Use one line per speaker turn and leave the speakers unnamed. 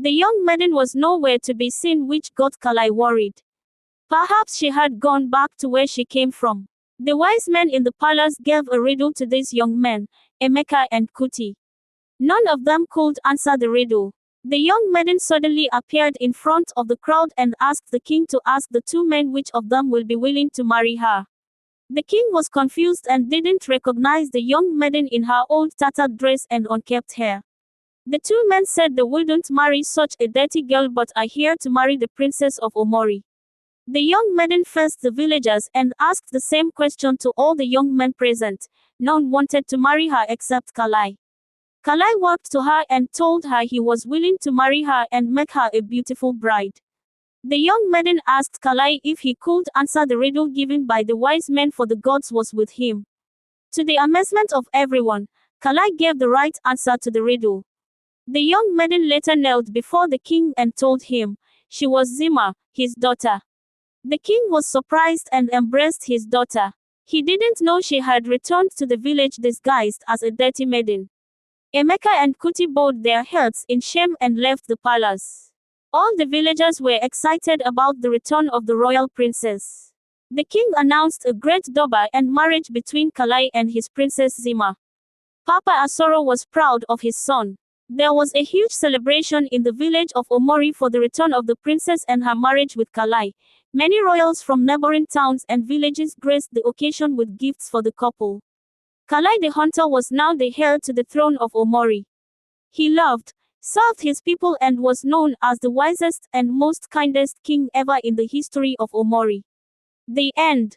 The young maiden was nowhere to be seen, which got Kalai worried. Perhaps she had gone back to where she came from. The wise men in the palace gave a riddle to these young men, Emeka and Kuti. None of them could answer the riddle. The young maiden suddenly appeared in front of the crowd and asked the king to ask the two men which of them will be willing to marry her. The king was confused and didn't recognize the young maiden in her old tattered dress and unkempt hair. The two men said they wouldn't marry such a dirty girl but are here to marry the princess of Omori. The young maiden faced the villagers and asked the same question to all the young men present. None wanted to marry her except Kalai. Kalai walked to her and told her he was willing to marry her and make her a beautiful bride. The young maiden asked Kalai if he could answer the riddle given by the wise men, for the gods was with him. To the amazement of everyone, Kalai gave the right answer to the riddle. The young maiden later knelt before the king and told him she was Zima, his daughter. The king was surprised and embraced his daughter. He didn't know she had returned to the village disguised as a dirty maiden. Emeka and Kuti bowed their heads in shame and left the palace. All the villagers were excited about the return of the royal princess. The king announced a great durbar and marriage between Kalai and his princess Zima. Papa Osoro was proud of his son. There was a huge celebration in the village of Omori for the return of the princess and her marriage with Kalai. Many royals from neighboring towns and villages graced the occasion with gifts for the couple. Kalai the hunter was now the heir to the throne of Omori. He loved, served his people and was known as the wisest and most kindest king ever in the history of Omori. The end.